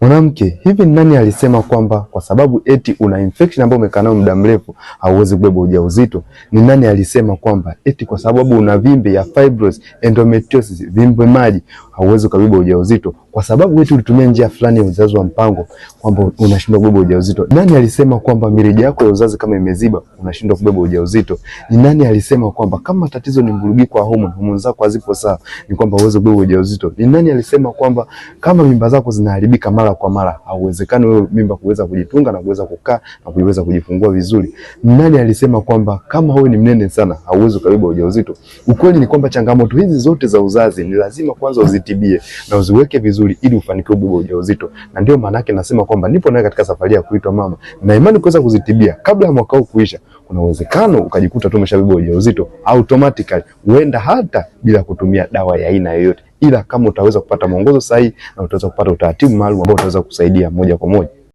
Mwanamke, hivi nani alisema kwamba kwa sababu eti una infection ambayo umekaa nayo muda mrefu hauwezi kubeba ujauzito? Ni nani alisema kwamba eti kwa sababu una vimbe ya fibroids, endometriosis, vimbe maji hauwezi kubeba ujauzito? Kwa sababu eti ulitumia njia fulani ya uzazi wa mpango kwamba unashindwa kubeba ujauzito? Nani alisema kwamba mirija yako ya uzazi kama imeziba unashindwa kubeba ujauzito? Ni nani alisema kwamba kama tatizo ni mvurugiko wa homoni zako hazipo sawa ni kwamba huwezi kubeba ujauzito? Ni nani alisema kwamba kama mimba zako zinaharibika mara kwa mara hauwezekani wewe mimba kuweza kujitunga na kuweza kukaa na kuweza kujifungua vizuri? Ni nani alisema kwamba kama wewe ni mnene sana hauwezi kubeba ujauzito? Ukweli ni kwamba changamoto hizi zote za uzazi ni lazima kwanza uzitibie na uziweke vizuri ili ufanikiwe kubeba ujauzito. Na ndio maana yake nasema kwamba nipo nawe katika safari ya kuitwa mama, na imani kuweza kuzitibia kabla ya mwaka huu kuisha, kuna uwezekano ukajikuta tu umeshabeba ujauzito automatically, huenda hata bila kutumia dawa ya aina yoyote, ila kama utaweza kupata mwongozo sahihi na utaweza kupata utaratibu maalum ambao utaweza kusaidia moja kwa moja.